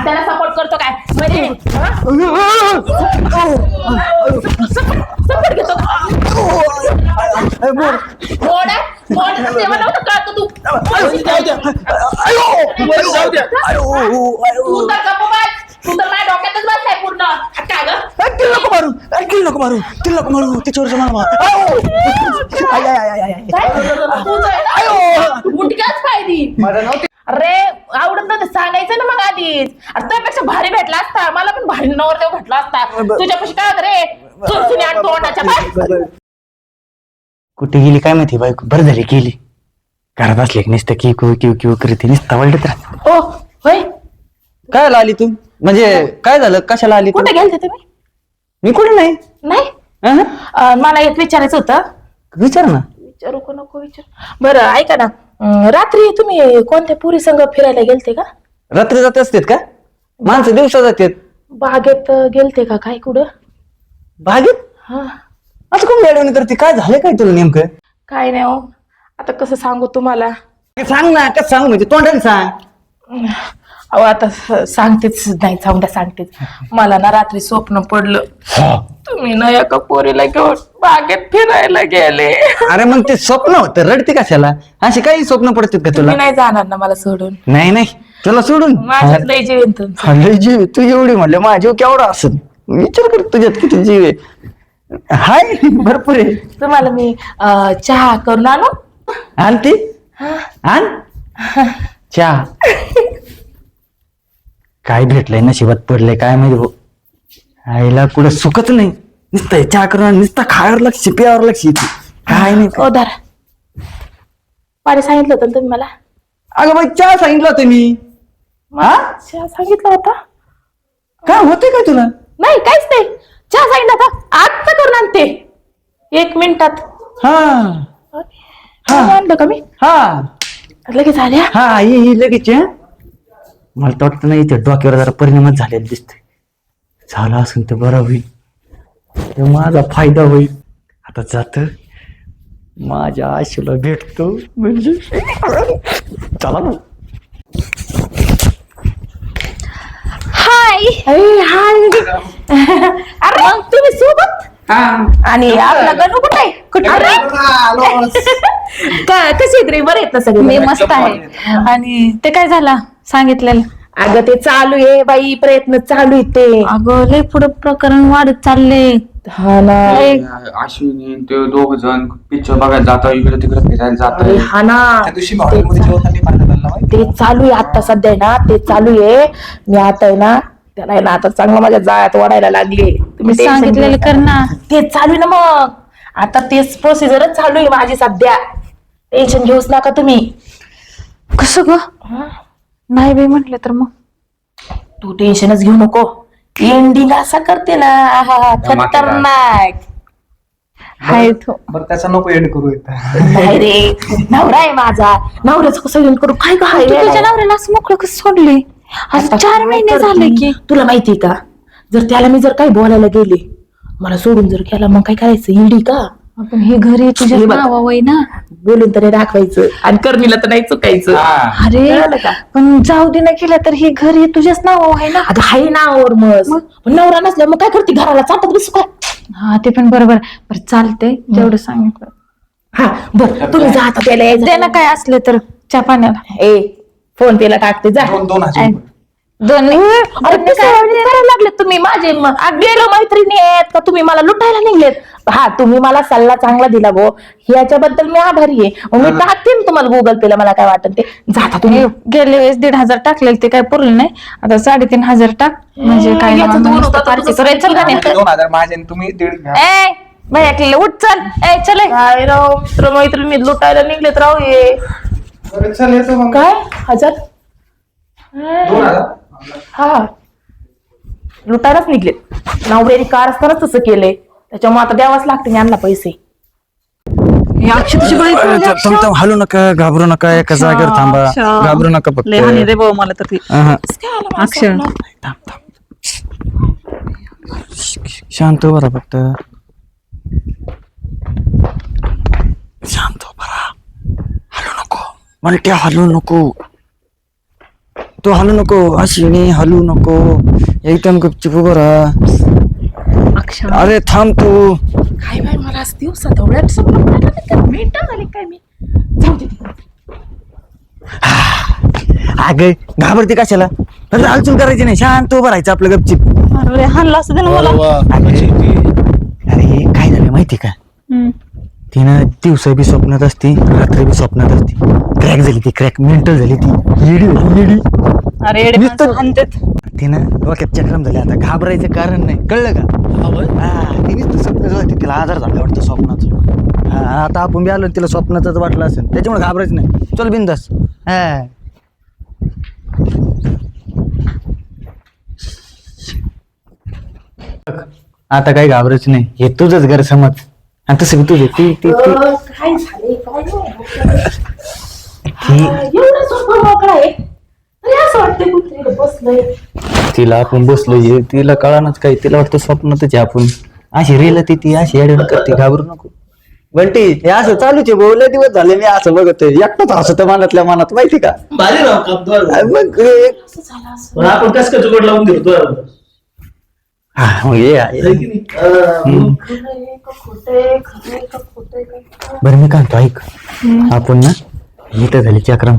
त्याला सपोर्ट करतो काय म्हणजे सपोर्ट घेतो सेवा नव्हतं कळत तू तू तर माझ्या डोक्यातच बसलाय पूर्ण काय ग तिला नको मारू तिच्यावर मुटक्याच पाहिजे अरे आवडत नव्हतं सांगायचं ना मग आधीच त्यापेक्षा भारी भेटला असता मला पण भारी नवरदेव भेटला असता तुझ्यापाशी काय रे चुरचुनी आणि तोंडाच्या बाय कुठे गेली काय माहिती बायको बरं झाली गेली घरात असले की नुसतं किव करते नुसतं वळत राहत ओ होय काय आली तू म्हणजे काय झालं कशाला आली कुठे गेलते तुम्ही मी कुठे नाही नाही मला एक विचारायचं होतं विचार ना विचारू का नको विचार बरं ऐका ना रात्री तुम्ही कोणत्या पुरी संघ फिरायला गेलते का रात्री जाते असतात का माणसं दिवसा जातात बागेत गेलते का काय कुठं बागेत हा असं कोण वेळवणी करते काय झालं काय तुला नेमकं काय नाही हो आता कसं सांगू तुम्हाला सांग ना कसं सांगू म्हणजे तोंडाने सांग अहो आता सांगतेच नाही सांगतेच मला ना रात्री स्वप्न पडलं तुम्ही ना एका पोरीला घेऊन बागेत फिरायला गेले अरे मग ते स्वप्न होतं रडते कशाला अशी काही स्वप्न पडतात का तुला तुम्ही नाही जाणार ना मला सोडून नाही तुला सोडून माझ्यात लय जीव आहे तुमचा. लय जीव तू एवढी म्हणलं माझ्या केवढा असत विचार कर तुझ्यात किती जीव आहे हाय भरपूर आहे तुम्हाला मी चहा करून आणू आणती आण चहा काय भेटलंय नशिबात पडलंय काय माहिती भाऊ आईला कुठं सुखच नाही नुसतं चहा करून नुसतं खायवर लक्ष पियावर लक्ष येते काय नाही ओ धरा पाणी सांगितलं होतं ना तुम्ही मला अगं बाई चहा सांगितलं होतं मी चहा सांगितलं होता काय होतंय काय तुला नाही काहीच नाही चहा सांगितलं होता आत्ता करून आणते 1 मिनिटात आणलं का मी लगेच आल्या हा ये लगेच मला तर वाटतं नाही ते डोक्यावर जरा परिणामच झालेला दिसतोय झाला असून ते बरं होईल ते माझा फायदा होईल आता जात माझ्या आशेला भेटतो म्हणजे चला ना हाय अरे मग तुम्ही सोबत आणि आपला गणू कुठे काय कशी रे बरे आहेत ना सगळे मी मस्त आहे आणि ते काय झालं सांगितलेलं अगं ते चालू आहे बाई प्रयत्न चालू आहे ते अगं लय पुढे प्रकरण वाढत चालले हा ना अश्विनी ते 2 जण पिक्चर बघायला जाता इकडे तिकडे फिरायला जाता हा ना त्या दिवशी हॉटेलमध्ये जेवताना पाहिलं त्यांना माहिती ते चालू आहे आता सध्या ना ते चालू आहे मी आता आहे ना त्याला आहे ना आता चांगलं माझ्या जाळ्यात वाढायला लागले तुम्ही सांगितलेलं कर ना ते चालू आहे ना मग आता तेच प्रोसिजरच चालू आहे माझी सध्या टेन्शन घेऊच नका तुम्ही कसं ग नाही बाई म्हटलं तर मग तू टेन्शनच घेऊ नको एंडिंग असा करते ना खतरनाक हाय तो बरं त्याचा नको एंड करू नाही रे नवरा आहे माझा नवऱ्याचं कसं एंड करू काय काय तू तुझ्या नवऱ्याला असं मोकळं कसं सोडले आज 4 महिने झाले की तुला माहितीये का जर त्याला मी जर काही बोलायला गेले मला सोडून जर केला मग काय करायचं ईडी का आपण हे घरी तुझ्या नावावय ना बोलून तरी दाखवायचं आणि करणीला तर नाही चुकायचं अरे पण जाऊ दे ना केलं तर हे घरी तुझ्याच नाव आहे ना आता हाय नावावर मग पण नवरा नसल्या मग काय करते घराला चालतात बसू का हा ते पण बरोबर चालतंय जेवढं सांगितलं हा बर तुम्ही जा आता त्याला दे ना काय असले तर चहा पाण्याला ए फोन पेला टाकते जा 2,000 अरे ते काय करायला लागले तुम्ही माझे गेलो मैत्रिणी आहेत का तुम्ही मला लुटायला निघलेत हा तुम्ही मला सल्ला चांगला दिला गो ह्याच्याबद्दल मी आभारी आहे मग मी टाकते ना तुम्हाला गुगल पेला मला काय वाटत ते जाता तुम्ही गेले वेळेस 1,500 टाकलेले ते काय पुरले नाही आता 3,500 टाक म्हणजे काय याचं दोन होतं, पार्टी तुझं करायचं का नाही 2,000 माझे आणि तुम्ही 1,500 घ्या. ए भैया उठ चल ए चले काय राव मित्र मैत्रिणी लुटायला निघलेत राव हे बरं, चल येतो मग. काय 1000 2,000 हा लुटायलाच निघलेत नवऱ्याने कार असतानाच तसं केलंय त्याच्यामुळे आता द्यावाच लागते यांना पैसे हलू नका घाबरू नका एका जागेवर थांबा घाबरू नका फक्त रे बाबा मला तर अक्षर शांत हो बरा फक्त शांत हो बरा हलू नको म्हणत्या हलू नको तू हलू नको, अश्विनी हलू नको, एकदम गपचूप उभं राहा. अक्षर अरे थांब तू. काय बाय मला आज दिवसात एवढ्यात स्वप्न पडायला लागले का? मिनिटं झाली काय मी? जाऊ दे तिकडे. अगं घाबरते कशाला? हालचाल करायची नाही, शांत उभं राहायचं आपलं गपचिप. अरे हाणला असं दे ना मला. अरे काय झालं माहिती का? हम्म. तिनं दिवसा बी स्वप्नात असते, रात्री बी स्वप्नात असते. क्रॅक झाली ती, क्रॅक मेंटल झाली ती, येडी. अरे एडे नुसतं- माणसं हाणतात. तिनं डोक्यात चक्रम झाले. आता घाबरायचं कारण नाही, कळलं का? तिनेच तर स्वप्न होते, तिला आजार झाला वाटतं स्वप्नाचं. आता आपण बी आलो तिला स्वप्नातच वाटलं असेल, त्याच्यामुळे घाबरायचं नाही. चल बिंदास. आता काही घाबरायचं नाही, हे तुझंच घर समज. आणि तसं बी तुझे ती काय झाले काय एवढं स्वप्न मोकळा आहे तरी असं वाटतंय कुठे बसलंय. तिला आपण बसलो, तिला कळानच काही, तिला वाटतं स्वप्नातच आहे आपण. अशी रेल ती अशी ऍडवण करते, घाबरू नको. बंटी हे असं चालूच आहे भाऊ, लय दिवस झाले मी असं बघतोय. एकटाच हसत मनातल्या मनात, माहिती का? भारी राव काम तो. मग हे- असं झालं असं. पण आपण कस काय चुकट लावून घेतो हा, मग हे आहे. खरंय का खोटंय, खरंय का खोटंय काय? बरं मी काय म्हणतो, ऐक. आपण ना इथं झाली चक्रम,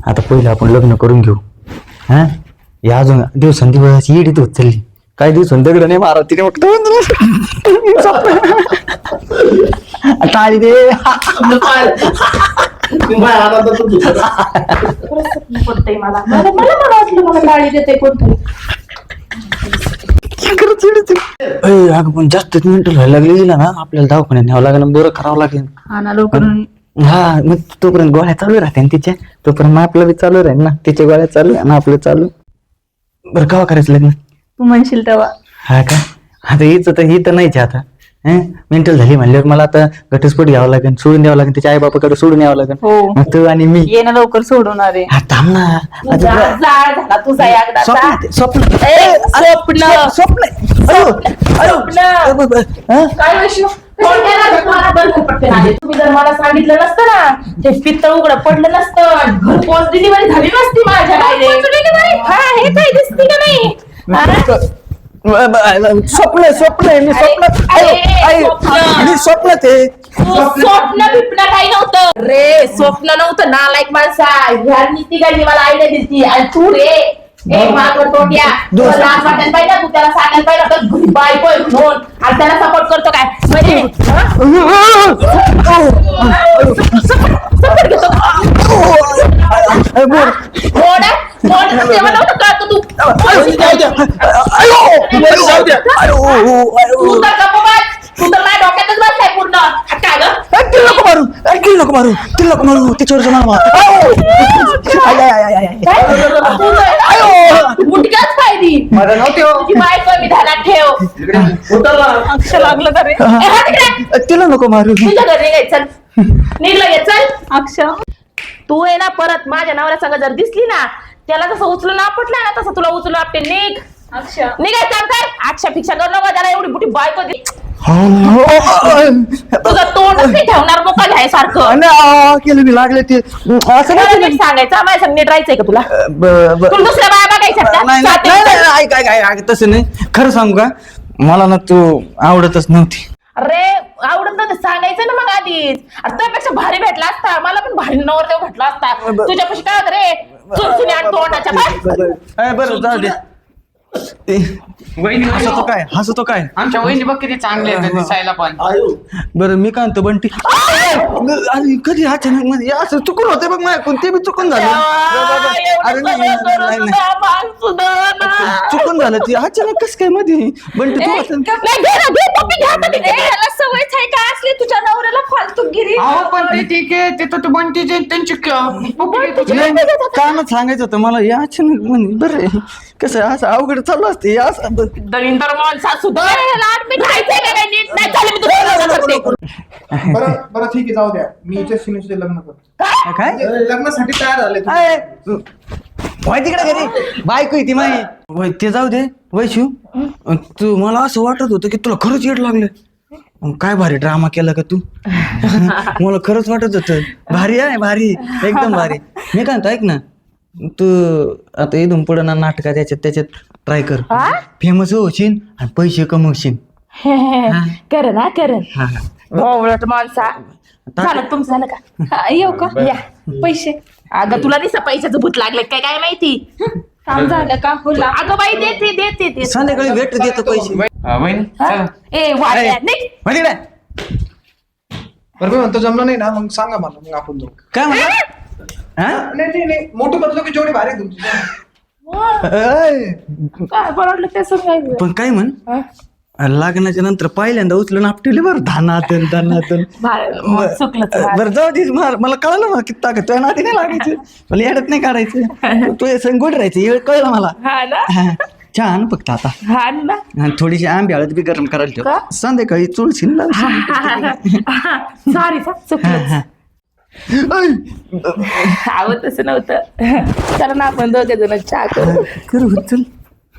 आता पहिलं आपण लग्न करून घेऊ. हा या अजून दिवसांदिवस येडीत होत चालली. काही दिवसांनी दगड नाही मारा तिने टाळी दे. खरंच स्वप्न पडतंय मला. मला वाटलं मला गाडी देते कोणतरी. अगं पण जास्त मेंटल व्हायला लागली ना, आपल्याला दवाखान्यात न्यावं लागेल, बरं करावं लागेल. हा ना लवकर. हा मग तोपर्यंत गोळ्या चालू राहते ना तिच्या, तोपर्यंत मग आपलं बी चालू राहील ना. तिच्या गोळ्या चालू आणि आपलं चालू. बरं केव्हा करायचं लग्न? तू म्हणशील तेव्हा. हा का? आता ही तर नाहीच आता. मेंटल झाली म्हणल्यावर मला आता घटस्फोट घ्यावं लागेल, सोडून द्यावं लागेल, तिच्या आई बापाकडे सोडून यावं लागेल. हो. मग तू आणि मी. ये ना लवकर सोडून. अरे हा थांब ना. तुझा जाळ झाला तुझा एकदाचा. स्वप्न स्वप्न स्वप्न स्वप्न. काय वैष्णव कोणत्या मला बंद पडते ना. तुम्ही जर मला सांगितलं नसतं ना, ते पित्तळ उघडं पडलं नसतं, घरपोच डिलिव्हरी झाली नसती माझ्या. हा हे काय दिसते का नाही? स्वप्न स्वप्न आहे, मी स्वप्नात मी स्वप्नात आहे. स्वप्न बिप्न काही नव्हतं रे, स्वप्न नव्हतं नालायक माणसा. ह्या निघाली मला आयडिया दिसती. आणि तू रे एक मागवर तोट्या, तुला लाज वाटायला पाहिजे, तू त्याला सांगायला पाहिजे होतं घरी बायको आहे म्हणून, आणि त्याला सपोर्ट करतो काय म्हणजे सपोर्ट घेतो. तेव्हा नव्हतं कळत तू. तू तर गप्प बस. तू तर माझ्या डोक्यातच बसलाय पूर्ण. काय गं? तिला नको मारू, तिला नको मारू, तिला नको मारू, तिच्यावरचं मला मुटक्याच पाहिजे. तुझी बायको मी ध्यानात ठेव. अक्ष लागलं का रे? ए, हा तिकडे. तिला नको मारू. तुझ्या घरी निघायचं. निघलं घे चल. अक्ष तू आहे ना परत माझ्या नवऱ्या संग जर दिसली ना, त्याला जसं उचलून आपटलं ना तसं तुला उचलून आपटे. निघ अक्ष निघायचं कर. आक्षा फिक्षा करू नको. त्याला एवढी मोठी बायको दे. केलं तुझं तोंडच नाही ठेवणार मोका घ्यायसारखं. मी लागले ते असं मला नाही. नीट सांगायचं. माझ्या संग नीट राहायचंय का तुला? तुला दुसऱ्या बाया बघायच्या नाही नाही, ऐक तसं नाही. खरं सांगू का, मला ना तू आवडतच नव्हती. अरे आवडत नव्हतं सांगायचं ना मग आधीच. त्यापेक्षा भारी भेटला असता. मला पण भारी नवरदेव भेटला असता. तुझ्यापाशी काय होत रे, चुरचुनी आणि तोंडाच्या बाय. बरं जाऊ दे. हसतो काय, हसतो काय? आमच्या वहिनी बघ किती चांगले आहेत दिसायला पण. बरं मी काय म्हणतो बंटी, अरे कधी अचानक मध्ये असं चुकून होते बघ माझ्या, कोणते बी चुकून झालं. अरे नाही चुकून झालं ती अचानक. कस काय मध्ये बंटी तू असं सवयच आहे का असली तुझ्या नवऱ्याला फालतूगिरी? अहो पण ते ठीक आहे, ते तर बंटीचे त्यांची कामच सांगायचं होतं मला. या अचानक म्हणे बरं कसं असं अवघड चालू असते असं. दलिंदर माणसा सुद्धा लाड मी खायचंय का नाही नीट नाही चालेल. मी तुला लग्न करते. बरं ठीक आहे, जाऊ द्या. मी इथे सिनेचे लग्न करतो. काय लग्नासाठी तयार झाले तुम्ही. वय तिकडे घरी बायको आहे ती माही. वय ते जाऊ दे. वैशू तू, मला असं वाटत होतं की तुला खरंच येड लागलं. काय भारी ड्रामा केला का तू. मला खरंच वाटत होतं भारी आहे, भारी एकदम भारी. मी काय म्हणतो ऐक ना, तू आता इथून पुढे ना नाटकात त्याच्यात ट्राय कर हा? फेमस होशील आणि पैसे कमवशील. करण हा करण हा ओवळट माणसा. झालं तुमचं झालं का? हा, येऊ का या पैसे अगं तुला दिसा पैशाचं भूत लागलं काय काय माहिती. काम झालं का होला अगं बाई देते देते देते. संध्याकाळी भेट देतो पैसे. वहिनी हा? चला. ए वाड्या नाही माहिती काय बरं मी म्हणतो जमलं नाही ना मग सांगा मला मग आपण जाऊ. काय म्हणा हा? नाही नाही मोठे बदलो की जेवढे भारी आहे तुमची. अय, काय बरं ते सांगायचं. पण काय म्हण लग्नाच्या नंतर पहिल्यांदा उचलून आपटेले बरं धानातन चुकलं बरं जाऊ दे मला कळलं ना किती ताकद तुझ्या नाती नाही लागायचं मला येडत नाही काढायचं तू संगोट राहायचं हे कळलं मला. हा ना हा, छान फक्त आता हा ना आणि थोडीशी आंबे हळद बी गरम करायला ठेव. का? संध्याकाळी चुळशील ना. सॉरी चुकलं. आवत तसं नव्हतं. कारण आपण दोघे जण चहा करू. करू चल.